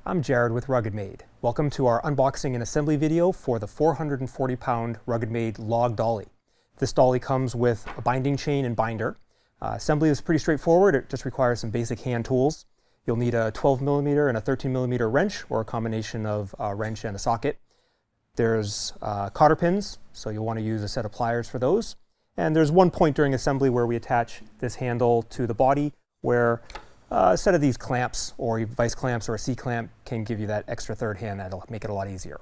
I'm Jared with RuggedMade. Welcome to our unboxing and assembly video for the 440-pound RuggedMade log dolly. This dolly comes with a binding chain and binder. Assembly is pretty straightforward. It just requires some basic hand tools. You'll need a 12mm and a 13mm wrench, or a combination of a wrench and a socket. There's cotter pins, so you'll want to use a set of pliers for those. And there's one point during assembly where we attach this handle to the body, where a set of these clamps, or vice clamps or a C-clamp, can give you that extra third hand that'll make it a lot easier.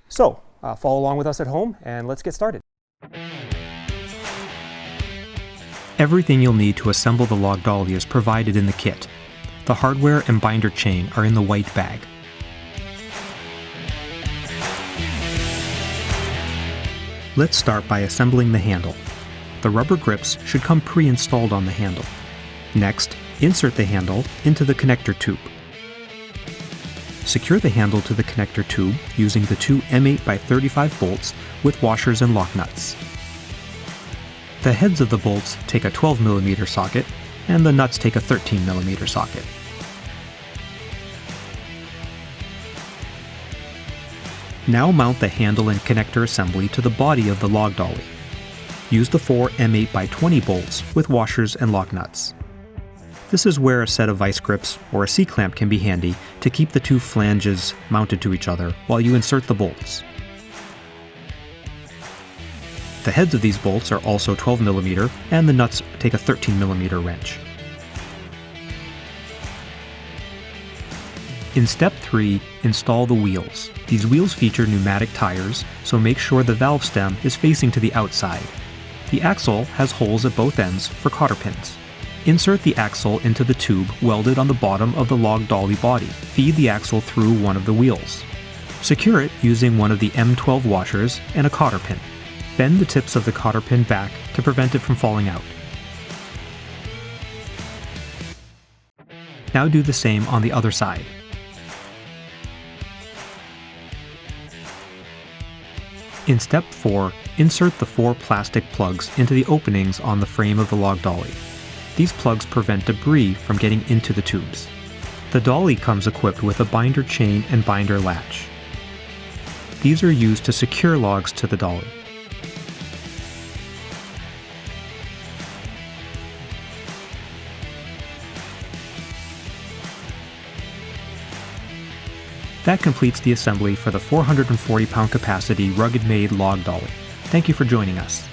So follow along with us at home and let's get started. Everything you'll need to assemble the log dolly is provided in the kit. The hardware and binder chain are in the white bag. Let's start by assembling the handle. The rubber grips should come pre-installed on the handle. Next, insert the handle into the connector tube. Secure the handle to the connector tube using the two M8x35 bolts with washers and lock nuts. The heads of the bolts take a 12mm socket, and the nuts take a 13mm socket. Now mount the handle and connector assembly to the body of the log dolly. Use the four M8x20 bolts with washers and lock nuts. This is where a set of vice grips or a C-clamp can be handy to keep the two flanges mounted to each other while you insert the bolts. The heads of these bolts are also 12mm, and the nuts take a 13mm wrench. In step 3, install the wheels. These wheels feature pneumatic tires, so make sure the valve stem is facing to the outside. The axle has holes at both ends for cotter pins. Insert the axle into the tube welded on the bottom of the log dolly body. Feed the axle through one of the wheels. Secure it using one of the M12 washers and a cotter pin. Bend the tips of the cotter pin back to prevent it from falling out. Now do the same on the other side. In step 4, insert the 4 plastic plugs into the openings on the frame of the log dolly. These plugs prevent debris from getting into the tubes. The dolly comes equipped with a binder chain and binder latch. These are used to secure logs to the dolly. That completes the assembly for the 440-pound capacity RuggedMade log dolly. Thank you for joining us.